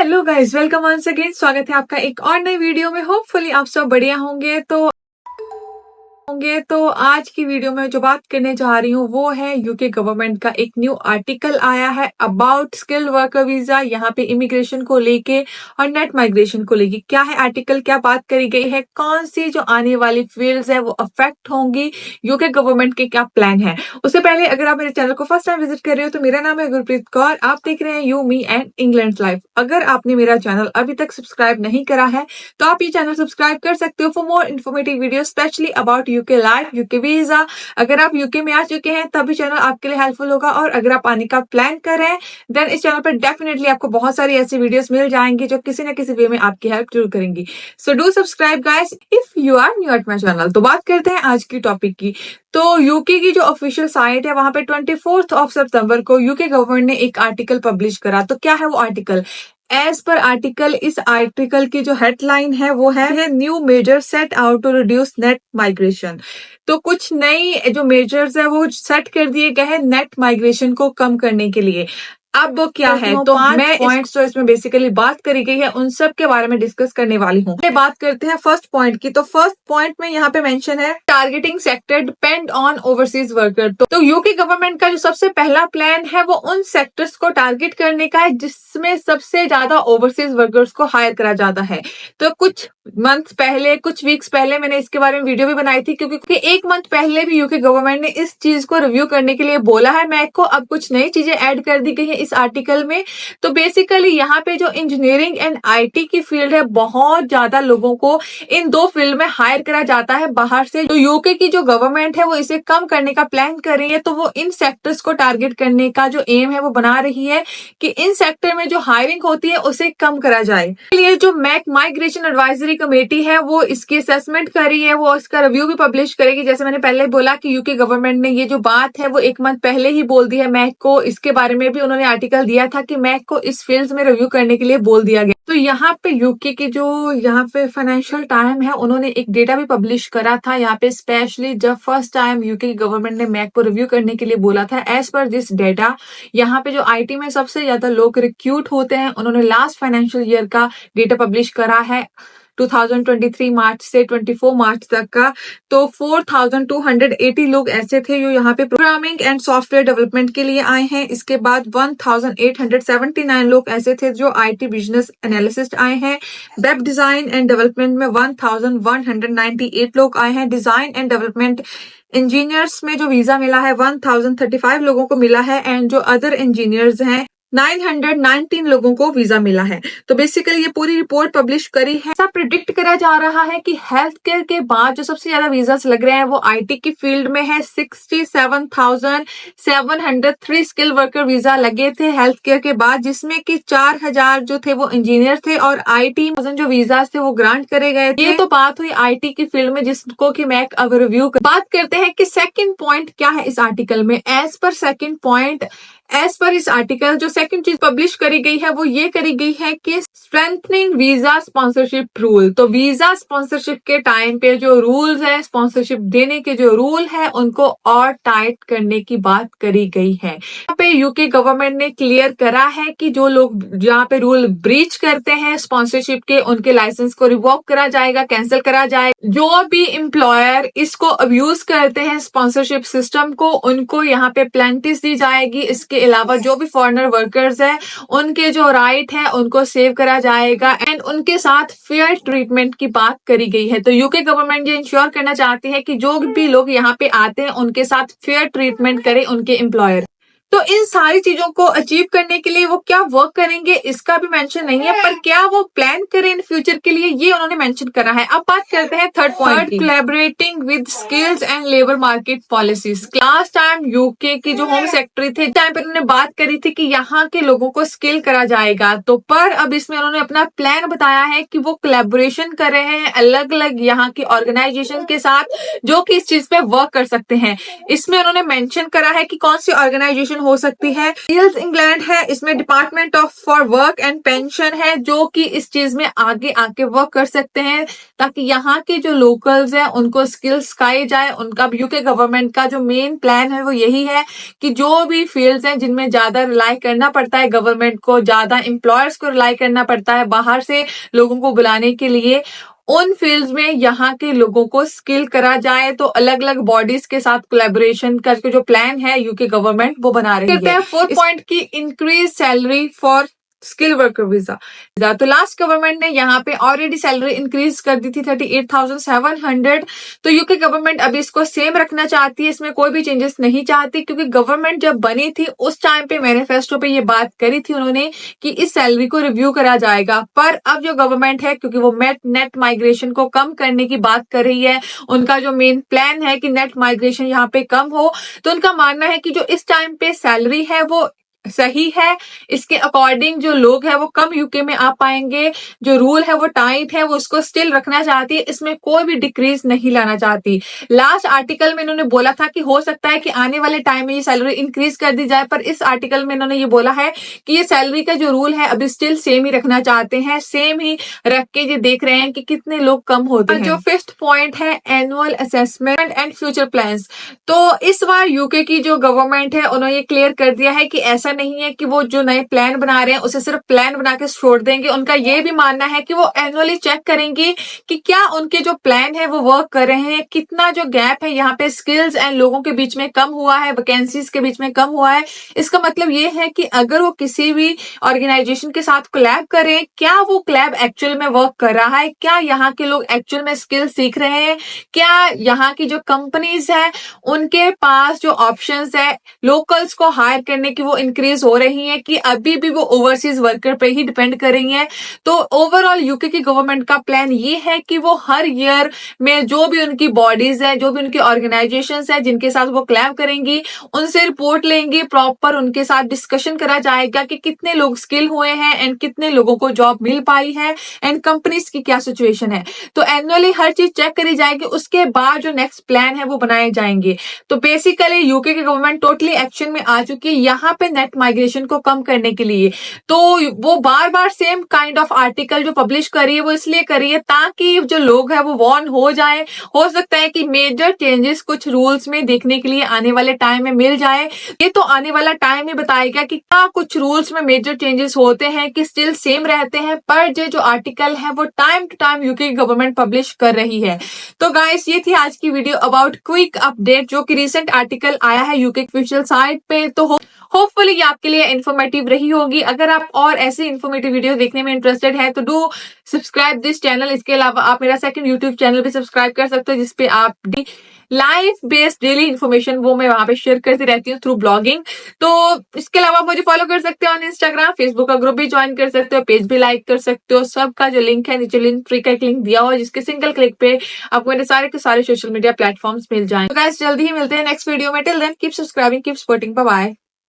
Hello guys, welcome once again. स्वागत है आपका एक और नई वीडियो में। होपफुली आप सब बढ़िया होंगे। तो आज की वीडियो में जो बात करने जा रही हूँ वो है यूके गवर्नमेंट का एक न्यू आर्टिकल आया है अबाउट स्किल्ड वर्कर वीजा, यहाँ पे इमिग्रेशन को लेके और नेट माइग्रेशन को लेके। क्या है आर्टिकल, क्या बात करी गई है, कौन सी जो आने वाली फील्ड्स है वो अफेक्ट होंगी, यूके गवर्नमेंट के क्या प्लान है। उससे पहले अगर आप मेरे चैनल को फर्स्ट टाइम विजिट कर रहे हो तो मेरा नाम है गुरप्रीत कौर, आप देख रहे हैं you me and England life. अगर आपने मेरा चैनल अभी तक सब्सक्राइब नहीं करा है तो आप ये चैनल सब्सक्राइब कर सकते हो for more informative video specially about UK life, UK visa. अगर आप यूके में आ चुके हैं तब भी चैनल आपके लिए हेल्पफुल होगा, और अगर आप आने का प्लान कर रहे हैं देन इस चैनल पर डेफिनेटली आपको बहुत सारी ऐसी वीडियोस मिल जाएंगी जो किसी न किसी वे में आपकी हेल्प जरूर करेंगी। So do subscribe guys if you are new at my channel. तो बात करते हैं आज की टॉपिक की। तो यूके की जो ऑफिशियल साइट है वहां पे 24 सितंबर को यूके गवर्नमेंट ने एक आर्टिकल पब्लिश करा। तो क्या है वो आर्टिकल? एज पर आर्टिकल, इस आर्टिकल की जो हेडलाइन है वो है new measure set out to reduce net migration. तो कुछ नई जो मेजर्स है वो सेट कर दिए गए हैं नेट माइग्रेशन को कम करने के लिए। अब वो क्या है, तो मैं पॉइंट्स जो इसमें बेसिकली बात करी गई है उन सब के बारे में डिस्कस करने वाली हूँ। बात करते हैं फर्स्ट पॉइंट की। तो फर्स्ट पॉइंट में यहाँ पे मेंशन है targeting sector depend on overseas worker. तो यूके गवर्नमेंट का जो सबसे पहला प्लान है वो उन सेक्टर्स को टारगेट करने का है जिसमें सबसे ज्यादा ओवरसीज वर्कर्स को हायर करा जाता है। तो कुछ मंथ पहले, कुछ वीक्स पहले मैंने इसके बारे में वीडियो भी बनाई थी, क्योंकि एक मंथ पहले भी यूके गवर्नमेंट ने इस चीज को रिव्यू करने के लिए बोला है मैक को। अब कुछ नई चीजें ऐड कर दी गई है इस आर्टिकल में। तो बेसिकली यहाँ पे जो इंजीनियरिंग एंड आईटी की फील्ड है, बहुत ज्यादा लोगों को इन दो फील्ड में हायर करा जाता है बाहर से। जो यूके की जो गवर्नमेंट है वो इसे कम करने का प्लान कर रही है। तो वो इन सेक्टर्स को टारगेट करने का जो एम है वो बना रही है कि इन सेक्टर में जो हायरिंग होती है उसे कम करा जाए। इसलिए जो मैक माइग्रेशन एडवाइजरी कमेटी है वो इसकी असेसमेंट कर रही है, वो इसका रिव्यू भी पब्लिश करेगी। जैसे मैंने पहले बोला कि यूके गवर्नमेंट ने ये जो बात है वो एक मंथ पहले ही बोल दी है मैक को। इसके बारे में भी उन्होंने आर्टिकल दिया था कि मैक को इस फील्ड में रिव्यू करने के लिए बोल दिया गया। तो यहाँ पे यूके की जो यहाँ पे फाइनेंशियल टाइम है उन्होंने एक डेटा भी पब्लिश करा था यहाँ पे, स्पेशली जब फर्स्ट टाइम यूके की गवर्नमेंट ने मैक को रिव्यू करने के लिए बोला था। एज पर दिस डेटा यहाँ पे जो आईटी में सबसे ज्यादा लोग रिक्रूट होते हैं उन्होंने लास्ट फाइनेंशियल ईयर का डेटा पब्लिश करा है 2023 मार्च से 24 मार्च तक का। तो 4280 लोग ऐसे थे जो यहाँ पे प्रोग्रामिंग एंड सॉफ्टवेयर डेवलपमेंट के लिए आए हैं। इसके बाद 1879 लोग ऐसे थे जो आईटी बिजनेस एनालिसिस्ट आए हैं। वेब डिजाइन एंड डेवलपमेंट में 1198 लोग आए हैं। डिजाइन एंड डेवलपमेंट इंजीनियर्स में जो वीजा मिला है 1035 लोगों को मिला है, एंड जो अदर इंजीनियर्स हैं 919 लोगों को वीजा मिला है। तो बेसिकली ये पूरी रिपोर्ट पब्लिश करी है। ऐसा प्रिडिक्ट करा जा रहा है कि हेल्थ केयर के बाद जो सबसे ज्यादा वीजा लग रहे हैं वो आईटी की फील्ड में है। 67,703 स्किल वर्कर वीजा लगे थे हेल्थ केयर के बाद, जिसमें कि 4000 जो थे वो इंजीनियर थे और IT जो वीजा थे वो ग्रांट करे गए थे। ये तो बात हुई आईटी की फील्ड में, जिसको कि मैं अब रिव्यू बात करते हैं कि सेकंड पॉइंट क्या है इस आर्टिकल में। एज पर इस आर्टिकल जो सेकंड चीज पब्लिश करी गई है वो ये करी गई है कि स्ट्रेंथनिंग वीजा स्पॉन्सरशिप रूल। तो वीजा स्पॉन्सरशिप के टाइम पे जो रूल्स है, स्पॉन्सरशिप देने के जो रूल है उनको और टाइट करने की बात करी गई है। यहाँ पे यूके गवर्नमेंट ने क्लियर करा है कि जो लोग जहाँ पे रूल ब्रीच करते हैं स्पॉन्सरशिप के, उनके लाइसेंस को रिवोक करा जाएगा, कैंसिल करा जाएगा। जो भी एम्प्लॉयर इसको अब्यूज करते हैं स्पॉन्सरशिप सिस्टम को, उनको यहाँ पे पेनल्टीज दी जाएगी। इसके अलावा जो भी फॉरेनर वर्कर्स हैं उनके जो राइट है उनको सेव करा जाएगा, एंड उनके साथ फेयर ट्रीटमेंट की बात करी गई है। तो यूके गवर्नमेंट ये इंश्योर करना चाहती है कि जो भी लोग यहाँ पे आते हैं उनके साथ फेयर ट्रीटमेंट करे उनके एम्प्लॉयर। तो इन सारी चीजों को अचीव करने के लिए वो क्या वर्क करेंगे इसका भी मेंशन नहीं है, पर क्या वो प्लान करें इन फ्यूचर के लिए ये उन्होंने मेंशन करा है। अब बात करते हैं third point, collaborating with skills and labour market policies. Last time UK की जो होम सेक्रेटरी थे टाइम पर उन्होंने बात करी थी कि यहाँ के लोगों को स्किल करा जाएगा। तो पर अब इसमें उन्होंने अपना प्लान बताया है कि वो कोलैबोरेशन कर रहे हैं अलग अलग यहाँ की ऑर्गेनाइजेशन के साथ जो कि इस चीज पे वर्क कर सकते हैं। इसमें उन्होंने मेंशन करा है कि कौन सी ऑर्गेनाइजेशन ऑप्शन हो सकती है। स्किल्स इंग्लैंड है, इसमें department of for work and pension है, जो कि इस चीज में आगे आके वर्क कर सकते हैं ताकि यहाँ के जो लोकल्स हैं उनको स्किल्स सिखाई जाए। उनका यूके गवर्नमेंट का जो मेन प्लान है वो यही है कि जो भी फील्ड्स हैं जिनमें ज्यादा रिलाई करना पड़ता है गवर्नमेंट को, ज्यादा एम्प्लॉयर्स को रिलाई करना पड़ता है बाहर से लोगों को बुलाने के लिए, उन फील्ड्स में यहाँ के लोगों को स्किल करा जाए। तो अलग अलग बॉडीज के साथ कोलैबोरेशन करके जो प्लान है यूके गवर्नमेंट वो बना रही है। 4th पॉइंट की increase salary for skill worker visa. तो लास्ट गवर्नमेंट ने यहाँ पे ऑलरेडी सैलरी इंक्रीज कर दी थी 38,700। तो यूके गवर्नमेंट अभी इसको सेम रखना चाहती है, इसमें कोई भी चेंजेस नहीं चाहती, क्योंकि गवर्नमेंट जब बनी थी उस टाइम पे मैनिफेस्टो पे ये बात करी थी उन्होंने कि इस सैलरी को रिव्यू करा जाएगा। पर अब जो गवर्नमेंट है, क्योंकि वो नेट माइग्रेशन को कम करने की बात कर रही है, उनका जो मेन प्लान है कि नेट माइग्रेशन यहाँ पे कम हो, तो उनका मानना है कि जो इस टाइम पे सैलरी है वो सही है। इसके अकॉर्डिंग जो लोग हैं वो कम यूके में आ पाएंगे, जो रूल है वो टाइट है, वो उसको स्टिल रखना चाहती है, इसमें कोई भी डिक्रीज नहीं लाना चाहती। लास्ट आर्टिकल में इन्होंने बोला था कि हो सकता है कि आने वाले टाइम में ये सैलरी इंक्रीज कर दी जाए, पर इस आर्टिकल में इन्होंने ये बोला है कि ये सैलरी का जो रूल है अभी स्टिल सेम ही रखना चाहते हैं, सेम ही रख के ये देख रहे हैं कि कितने लोग कम होते हैं। जो 5th पॉइंट है annual assessment and future plans. तो इस बार यूके की जो गवर्नमेंट है उन्होंने ये क्लियर कर दिया है कि ऐसा नहीं है कि वो जो नए प्लान बना रहे हैं उसे सिर्फ प्लान बना के छोड़ देंगे। उनका ये भी मानना है कि वो एनुअली चेक करेंगे कि क्या उनके जो प्लान है वो वर्क कर रहे हैं, कितना जो गैप है यहाँ पे स्किल्स एंड लोगों के बीच में कम हुआ है, वैकेंसीज के बीच में कम हुआ है। इसका मतलब ये है कि अगर वो किसी भी ऑर्गेनाइजेशन के साथ कोलैब करें, क्या वो कोलैब एक्चुअल में वर्क कर रहा है, क्या यहाँ के लोग एक्चुअल में स्किल सीख रहे हैं, क्या यहाँ की जो कंपनीज है उनके पास जो ऑप्शंस है लोकल्स को हायर करने की वो इंक्रीज हो रही है, कि अभी भी वो ओवरसीज वर्कर पे ही डिपेंड कर रही हैं। तो ओवरऑल यूके की गवर्नमेंट का प्लान ये है कि वो हर ईयर में जो भी उनकी बॉडीज है, जो भी उनकी ऑर्गेनाइजेशंस है जिनके साथ वो कोलैब करेंगी, उनसे रिपोर्ट लेंगी, प्रॉपर उनके साथ डिस्कशन करा जाएगा कि कितने लोग स्किल हुए हैं एंड कितने लोगों को जॉब मिल पाई है एंड कंपनीज की क्या सिचुएशन है। तो एनुअली हर चीज चेक करी जाएगी, उसके बाद जो नेक्स्ट प्लान है वो बनाए जाएंगे। तो बेसिकली यूके की गवर्नमेंट टोटली एक्शन में आ चुकी है यहाँ पे नेट माइग्रेशन को कम करने के लिए। तो वो बार बार सेम काइंड ऑफ आर्टिकल जो पब्लिश कर रही है वो इसलिए कर रही है ताकि जो लोग हैं वो वॉर्न हो जाए। हो सकता है कि मेजर चेंजेस कुछ रूल्स में देखने के लिए आने वाले टाइम में मिल जाए। ये तो आने वाला टाइम ही बताएगा कि क्या कुछ रूल्स में मेजर चेंजेस होते हैं कि स्टिल सेम रहते हैं, पर जो आर्टिकल है वो time to time UK government publish कर रही है। तो गाइस ये थी आज की वीडियो अबाउट क्विक अपडेट, जो कि रिसेंट आर्टिकल आया है यूके ऑफिशियल साइट पे। तो होपफुली ये आपके लिए इन्फॉर्मेटिव रही होगी। अगर आप और ऐसे इन्फॉर्मेटिव वीडियो देखने में इंटरेस्टेड है तो डू सब्सक्राइब दिस चैनल। इसके अलावा आप मेरा सेकंड यूट्यूब चैनल भी सब्सक्राइब कर सकते हो, जिसपे आप लाइफ बेस्ड डेली इन्फॉर्मेशन वो मैं वहां पे शेयर करती रहती हूँ थ्रू ब्लॉगिंग। तो इसके अलावा मुझे फॉलो कर सकते हो ऑन इंस्टाग्राम, फेसबुक का ग्रुप भी ज्वाइन कर सकते हो, पेज भी लाइक कर सकते हो। सबका जो लिंक है नीचे लिंक ट्री का एक लिंक दिया हुआ है, जिसके सिंगल क्लिक पे आपको मेरे सारे के सारे सोशल मीडिया प्लेटफॉर्म्स मिल जाएंगे। तो गाइस जल्दी ही मिलते हैं नेक्स्ट वीडियो में। Till then keep subscribing, keep supporting, bye bye.